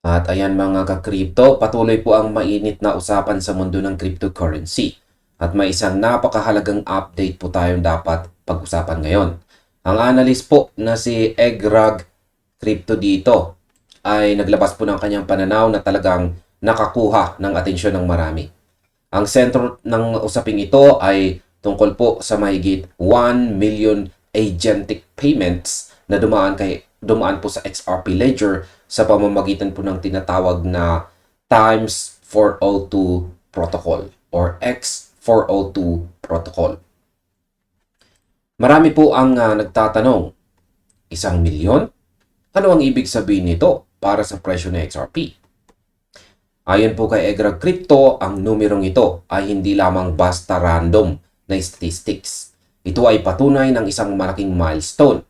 At ayan mga ka-crypto, patuloy po ang mainit na usapan sa mundo ng cryptocurrency. At may isang napakahalagang update po tayong dapat pag-usapan ngayon. Ang analyst po na si Egrag Crypto dito ay naglabas po ng kanyang pananaw na talagang nakakuha ng atensyon ng marami. Ang sentro ng usaping ito ay tungkol po sa mahigit 1 million agentic payments na dumaan po sa XRP Ledger sa pamamagitan po ng tinatawag na Times 402 protocol or X402 protocol. Marami po ang nagtatanong, 1,000,000? Ano ang ibig sabihin nito para sa presyo ng XRP? Ayon po kay Egrag Crypto, ang numerong ito ay hindi lamang basta random na statistics. Ito ay patunay ng isang malaking milestone.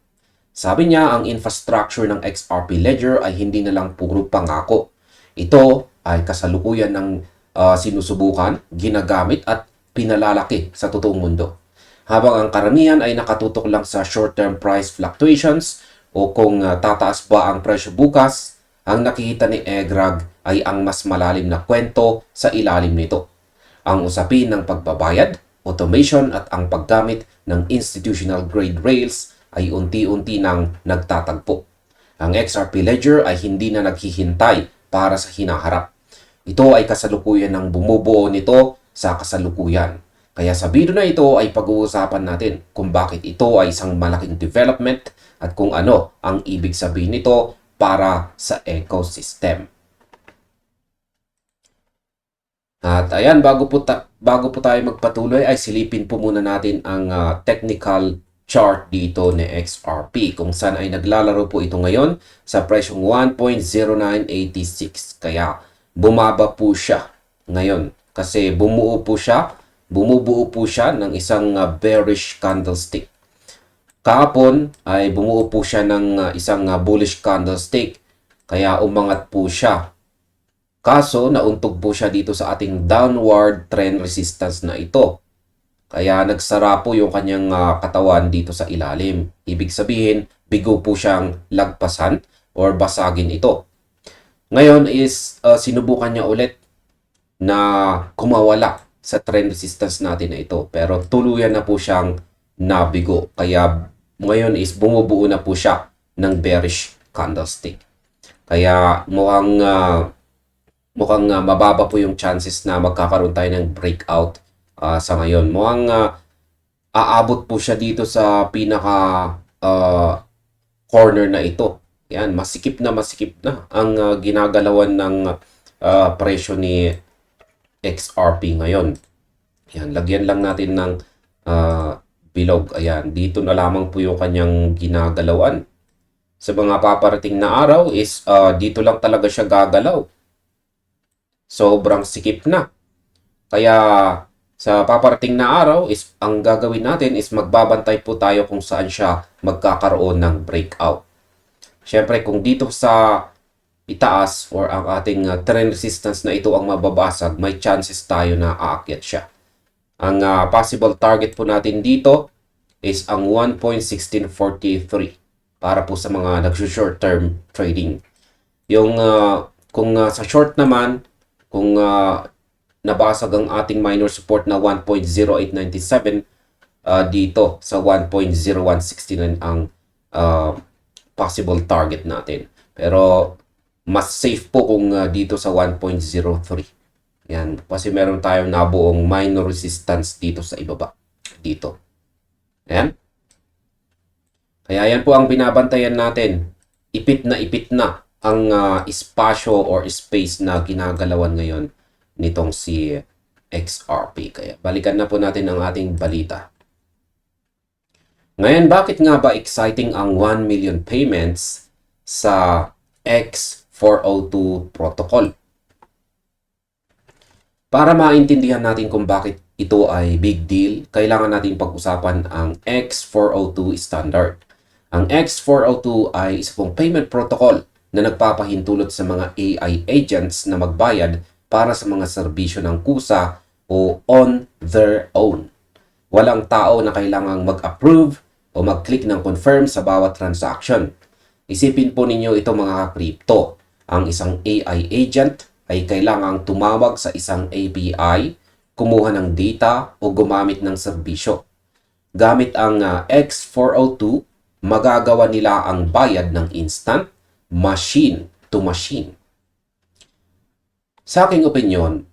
Sabi niya, ang infrastructure ng XRP Ledger ay hindi na lang puro pangako. Ito ay kasalukuyan ng sinusubukan, ginagamit at pinalalaki sa totoong mundo. Habang ang karamihan ay nakatutok lang sa short-term price fluctuations o kung tataas ba ang presyo bukas, ang nakikita ni Egrag ay ang mas malalim na kwento sa ilalim nito. Ang usapin ng pagbabayad, automation at ang paggamit ng institutional grade rails ay unti-unti nang nagtatagpo. Ang XRP Ledger ay hindi na naghihintay para sa hinaharap. Ito ay kasalukuyan ng bumubuo nito sa kasalukuyan. Kaya sa video na ito ay pag-uusapan natin kung bakit ito ay isang malaking development at kung ano ang ibig sabihin nito para sa ecosystem. At ayan, bago po tayo magpatuloy ay silipin po muna natin ang technical chart dito ni XRP kung saan ay naglalaro po ito ngayon sa presyong 1.0986. Kaya bumaba po siya ngayon kasi bumubuo po siya ng isang bearish candlestick. Kahapon ay bumuo po siya ng isang bullish candlestick kaya umangat po siya. Kaso nauntog po siya dito sa ating downward trend resistance na ito. Kaya nagsara po yung kanyang katawan dito sa ilalim. Ibig sabihin, bigo po siyang lagpasan or basagin ito. Ngayon is sinubukan niya ulit na kumawala sa trend resistance natin na ito. Pero tuluyan na po siyang nabigo. Kaya ngayon is bumubuo na po siya ng bearish candlestick. Kaya mukhang mababa po yung chances na magkakaroon tayo ng breakout sa ngayon. Mukhang aabot po siya dito sa pinaka corner na ito. Yan, masikip na ang ginagalawan ng presyo ni XRP ngayon. Yan, lagyan lang natin ng bilog. Ayan, dito na lamang po yung kanyang ginagalawan. Sa mga paparating na araw is dito lang talaga siya gagalaw. Sobrang sikip na. Kaya sa paparating na araw is ang gagawin natin is magbabantay po tayo kung saan siya magkakaroon ng breakout. Siyempre kung dito sa itaas or ang ating trend resistance na ito ang mababasag, may chances tayo na aakyat siya. Ang possible target po natin dito is ang 1.1643 para po sa mga nag-short term trading. Yung kung sa short naman, kung nabasag ang ating minor support na 1.0897, dito sa 1.0169 ang possible target natin. Pero mas safe po kung dito sa 1.03. Yan, kasi meron tayong nabuong minor resistance dito sa ibaba. Dito. Ayan. Kaya yan po ang binabantayan natin. Ipit na ang espasyo or space na ginagalawan ngayon nitong si XRP. Kaya balikan na po natin ang ating balita. Ngayon, bakit nga ba exciting ang 1 million payments sa X402 protocol? Para maintindihan natin kung bakit ito ay big deal, kailangan natin pag-usapan ang X402 standard. Ang X402 ay isa pong payment protocol na nagpapahintulot sa mga AI agents na magbayad para sa mga serbisyo ng kusa o on their own. Walang tao na kailangang mag-approve o mag-click ng confirm sa bawat transaction. Isipin po ninyo ito mga crypto. Ang isang AI agent ay kailangang tumawag sa isang API, kumuha ng data o gumamit ng serbisyo. Gamit ang X402, magagawa nila ang bayad ng instant, machine to machine. Sa aking opinyon,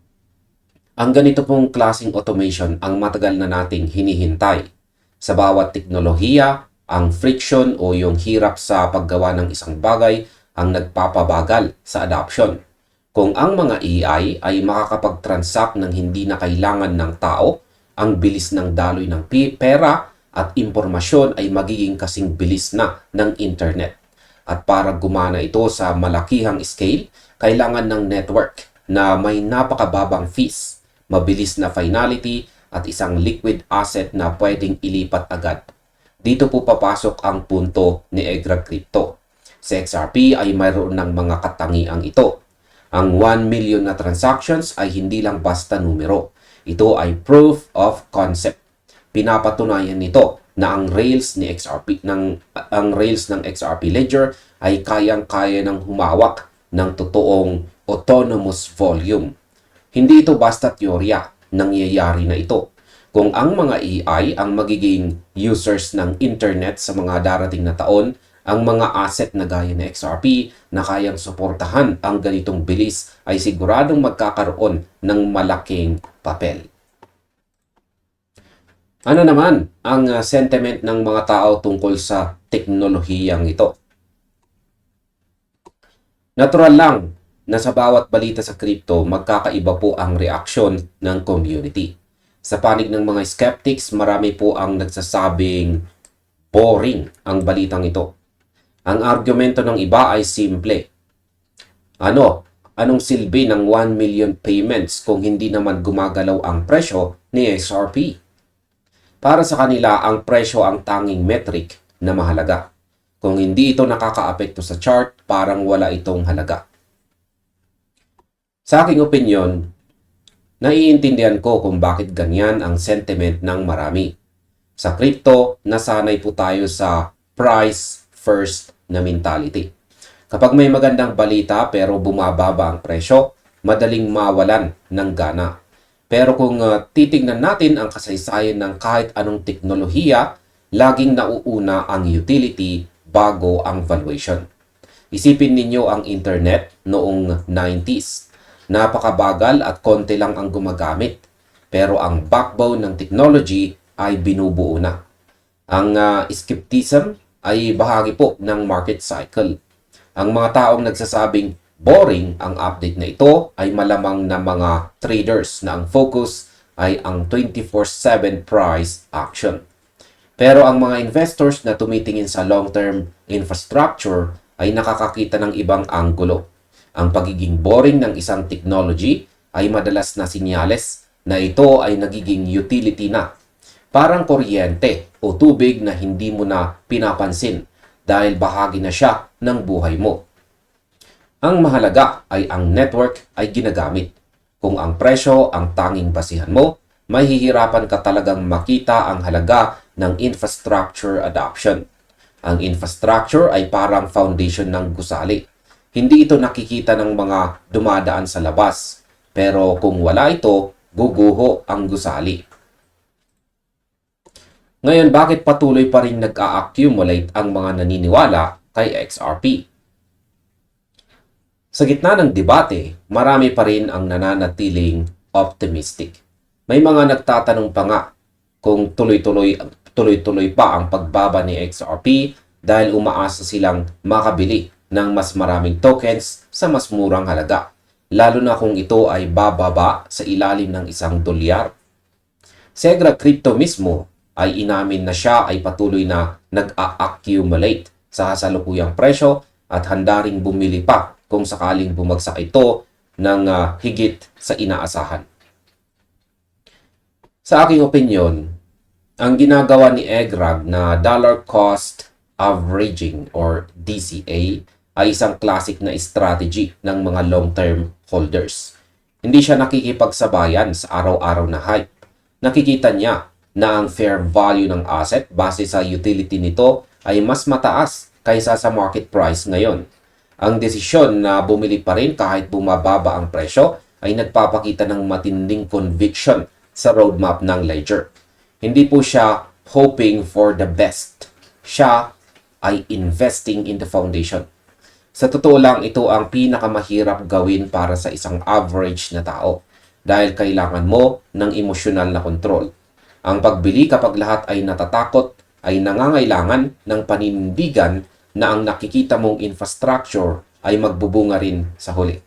ang ganito pong klaseng automation ang matagal na nating hinihintay. Sa bawat teknolohiya, ang friction o yung hirap sa paggawa ng isang bagay ang nagpapabagal sa adoption. Kung ang mga AI ay makakapag-transact ng hindi na kailangan ng tao, ang bilis ng daloy ng pera at impormasyon ay magiging kasing bilis na ng internet. At para gumana ito sa malakihang scale, kailangan ng network na may napakababang fees, mabilis na finality at isang liquid asset na pwedeng ilipat agad. Dito po papasok ang punto ni Egrag Crypto. Sa XRP ay mayroon ng mga katangiang ito. Ang 1 million na transactions ay hindi lang basta numero. Ito ay proof of concept. Pinapatunayan nito na ang rails ng XRP Ledger ay kayang-kaya ng humawak ng totoong autonomous volume. Hindi ito basta teorya, nangyayari na ito. Kung ang mga AI ang magiging users ng internet sa mga darating na taon, ang mga asset na gaya ng XRP na kayang suportahan ang ganitong bilis ay siguradong magkakaroon ng malaking papel. Ano naman ang sentiment ng mga tao tungkol sa teknolohiyang ito? Natural lang na sa bawat balita sa crypto, magkakaiba po ang reaksyon ng community. Sa panig ng mga skeptics, marami po ang nagsasabing boring ang balitang ito. Ang argumento ng iba ay simple. Anong silbi ng 1 million payments kung hindi naman gumagalaw ang presyo ni XRP? Para sa kanila, ang presyo ang tanging metric na mahalaga. Kung hindi ito nakakaapekto sa chart, parang wala itong halaga. Sa aking opinyon, naiintindihan ko kung bakit ganyan ang sentiment ng marami. Sa crypto, nasanay po tayo sa price first na mentality. Kapag may magandang balita pero bumababa ang presyo, madaling mawalan ng gana. Pero kung titignan natin ang kasaysayan ng kahit anong teknolohiya, laging nauuna ang utility bago ang valuation. Isipin ninyo ang internet noong 90s. Napakabagal at konti lang ang gumagamit. Pero ang backbone ng technology ay binubuo na. Ang skepticism ay bahagi po ng market cycle. Ang mga taong nagsasabing boring ang update na ito ay malamang na mga traders na ang focus ay ang 24/7 price action. Pero ang mga investors na tumitingin sa long-term infrastructure ay nakakakita ng ibang anggulo. Ang pagiging boring ng isang technology ay madalas na sinyales na ito ay nagiging utility na. Parang kuryente o tubig na hindi mo na pinapansin dahil bahagi na siya ng buhay mo. Ang mahalaga ay ang network ay ginagamit. Kung ang presyo ang tanging basihan mo, mahihirapan ka talagang makita ang halaga ng infrastructure adoption. Ang infrastructure ay parang foundation ng gusali. Hindi ito nakikita ng mga dumadaan sa labas. Pero kung wala ito, guguho ang gusali. Ngayon, bakit patuloy pa rin nag-a-accumulate ang mga naniniwala kay XRP? Sa gitna ng debate, marami pa rin ang nananatiling optimistic. May mga nagtatanong pa nga kung tuloy-tuloy pa ang pagbaba ni XRP dahil umaasa silang makabili ng mas maraming tokens sa mas murang halaga, lalo na kung ito ay bababa sa ilalim ng $1. Si Egrag Crypto mismo ay inamin na siya ay patuloy na nag-a-accumulate sa kasalukuyang presyo at handa ring bumili pa kung sakaling bumagsak ito ng higit sa inaasahan. Sa aking opinyon, ang ginagawa ni Egrag na dollar cost averaging or DCA ay isang classic na strategy ng mga long-term holders. Hindi siya nakikipagsabayan sa araw-araw na hype. Nakikita niya na ang fair value ng asset base sa utility nito ay mas mataas kaysa sa market price ngayon. Ang desisyon na bumili pa rin kahit bumababa ang presyo ay nagpapakita ng matinding conviction sa roadmap ng Ledger. Hindi po siya hoping for the best. Siya ay investing in the foundation. Sa totoo lang, ito ang pinakamahirap gawin para sa isang average na tao dahil kailangan mo ng emosyonal na kontrol. Ang pagbili kapag lahat ay natatakot ay nangangailangan ng paninindigan na ang nakikita mong infrastructure ay magbubunga rin sa huli.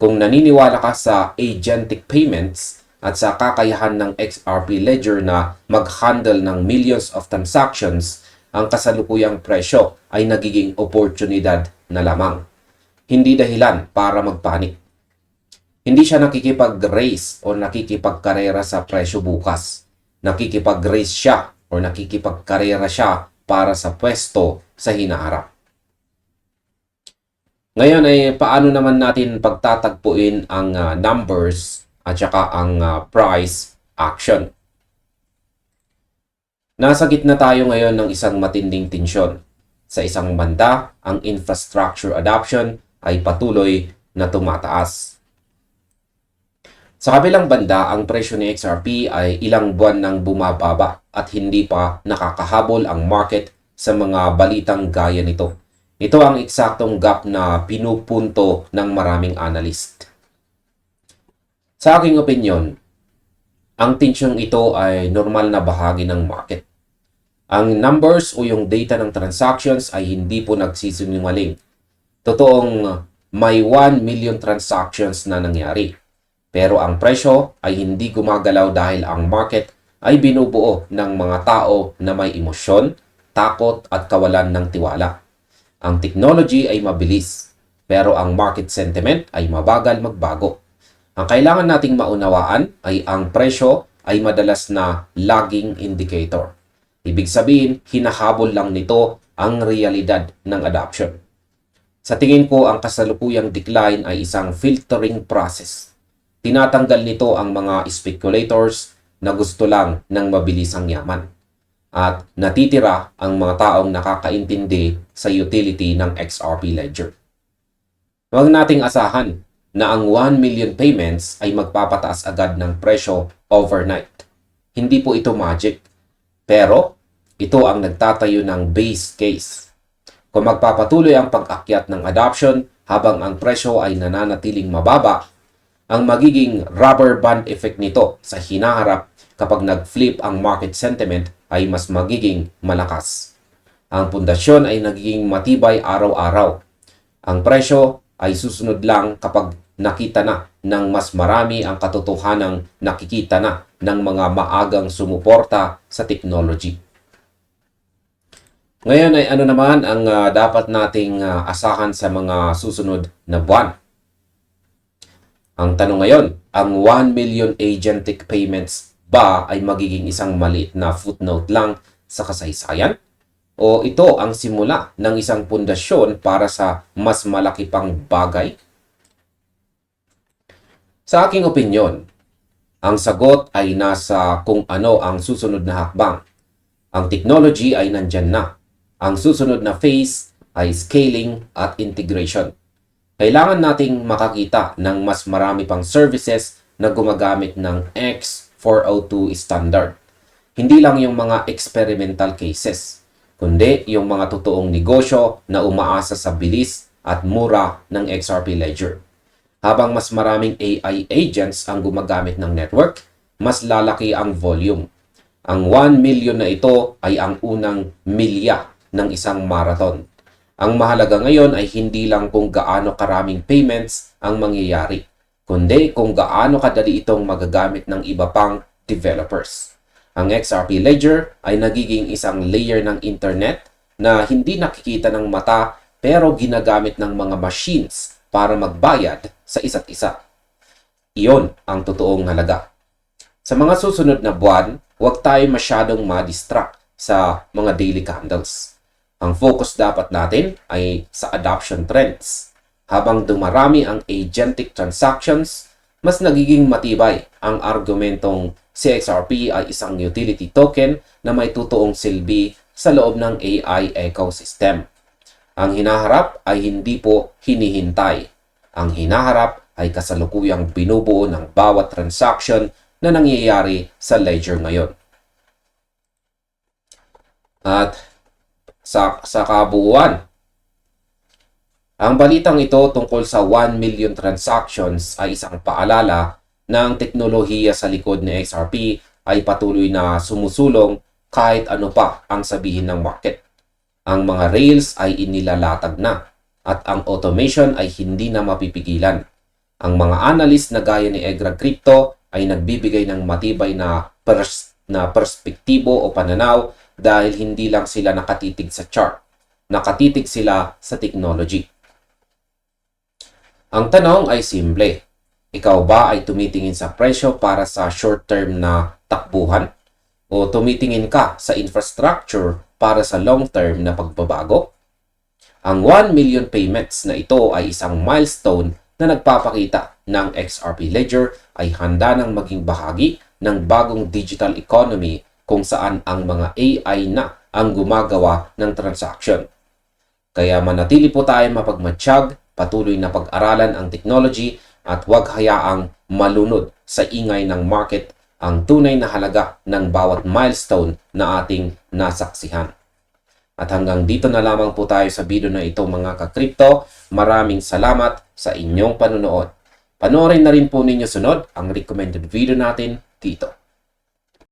Kung naniniwala ka sa agentic payments at sa kakayahan ng XRP Ledger na mag-handle ng millions of transactions, ang kasalukuyang presyo ay nagiging oportunidad na lamang. Hindi dahilan para magpanik. Hindi siya nakikipag-race o nakikipagkarera sa presyo bukas. Nakikipag-race siya o nakikipagkarera siya para sa pwesto sa hinaharap. Ngayon ay paano naman natin pagtatagpuin ang numbers at saka ang price action. Nasa gitna tayo ngayon ng isang matinding tensyon. Sa isang banda, ang infrastructure adoption ay patuloy na tumataas. Sa kabilang banda, ang presyo ni XRP ay ilang buwan nang bumababa at hindi pa nakakahabol ang market sa mga balitang gaya nito. Ito ang eksaktong gap na pinupunto ng maraming analyst. Sa aking opinyon, ang tensyong ito ay normal na bahagi ng market. Ang numbers o yung data ng transactions ay hindi po nagsisinungaling. Totoong may 1 million transactions na nangyari. Pero ang presyo ay hindi gumagalaw dahil ang market ay binubuo ng mga tao na may emosyon, takot at kawalan ng tiwala. Ang technology ay mabilis, pero ang market sentiment ay mabagal magbago. Ang kailangan nating maunawaan ay ang presyo ay madalas na lagging indicator. Ibig sabihin, hinahabol lang nito ang realidad ng adoption. Sa tingin ko, ang kasalukuyang decline ay isang filtering process. Tinatanggal nito ang mga speculators na gusto lang ng mabilisang yaman. At natitira ang mga taong nakakaintindi sa utility ng XRP Ledger. Huwag nating asahan na ang 1 million payments ay magpapataas agad ng presyo overnight. Hindi po ito magic. Pero ito ang nagtatayo ng base case. Kung magpapatuloy ang pag-akyat ng adoption habang ang presyo ay nananatiling mababa, ang magiging rubber band effect nito sa hinaharap kapag nag-flip ang market sentiment ay mas magiging malakas. Ang pundasyon ay nagiging matibay araw-araw. Ang presyo ay susunod lang kapag nakita na ng mas marami ang katotohanang nakikita na ng mga maagang sumuporta sa technology. Ngayon ay ano naman ang dapat nating asahan sa mga susunod na buwan? Ang tanong ngayon, ang 1 million agentic payments ba ay magiging isang maliit na footnote lang sa kasaysayan? O ito ang simula ng isang pundasyon para sa mas malaki pang bagay? Sa aking opinyon, ang sagot ay nasa kung ano ang susunod na hakbang. Ang technology ay nandyan na. Ang susunod na phase ay scaling at integration. Kailangan nating makakita ng mas marami pang services na gumagamit ng X402 standard. Hindi lang yung mga experimental cases, kundi yung mga totoong negosyo na umaasa sa bilis at mura ng XRP Ledger. Habang mas maraming AI agents ang gumagamit ng network, mas lalaki ang volume. Ang 1 million na ito ay ang unang milya ng isang marathon. Ang mahalaga ngayon ay hindi lang kung gaano karaming payments ang mangyayari, kundi kung gaano kadali itong magagamit ng iba pang developers. Ang XRP Ledger ay nagiging isang layer ng internet na hindi nakikita ng mata pero ginagamit ng mga machines para magbayad sa isa't isa. Iyon ang totoong halaga. Sa mga susunod na buwan, huwag tayo masyadong ma-distract sa mga daily candles. Ang focus dapat natin ay sa adoption trends. Habang dumarami ang agentic transactions, mas nagiging matibay ang argumentong si XRP ay isang utility token na may totoong silbi sa loob ng AI ecosystem. Ang hinaharap ay hindi po hinihintay. Ang hinaharap ay kasalukuyang binubuo ng bawat transaction na nangyayari sa ledger ngayon. At sa kabuuan, ang balitang ito tungkol sa 1 million transactions ay isang paalala na ang teknolohiya sa likod ni XRP ay patuloy na sumusulong kahit ano pa ang sabihin ng market. Ang mga rails ay inilalatag na at ang automation ay hindi na mapipigilan. Ang mga analyst na gaya ni Egra Crypto ay nagbibigay ng matibay na perspektibo o pananaw dahil hindi lang sila nakatitig sa chart. Nakatitig sila sa technology. Ang tanong ay simple. Ikaw ba ay tumitingin sa presyo para sa short-term na takbuhan? O tumitingin ka sa infrastructure para sa long-term na pagbabago? Ang 1 million payments na ito ay isang milestone na nagpapakita ng XRP Ledger ay handa ng maging bahagi ng bagong digital economy kung saan ang mga AI na ang gumagawa ng transaction. Kaya manatili po tayo mapagmatsyag, patuloy na pag-aralan ang technology at huwag hayaang malunod sa ingay ng market ang tunay na halaga ng bawat milestone na ating nasaksihan. At hanggang dito na lamang po tayo sa video na ito mga ka-crypto. Maraming salamat sa inyong panonood. Panoorin na rin po ninyo sunod ang recommended video natin dito.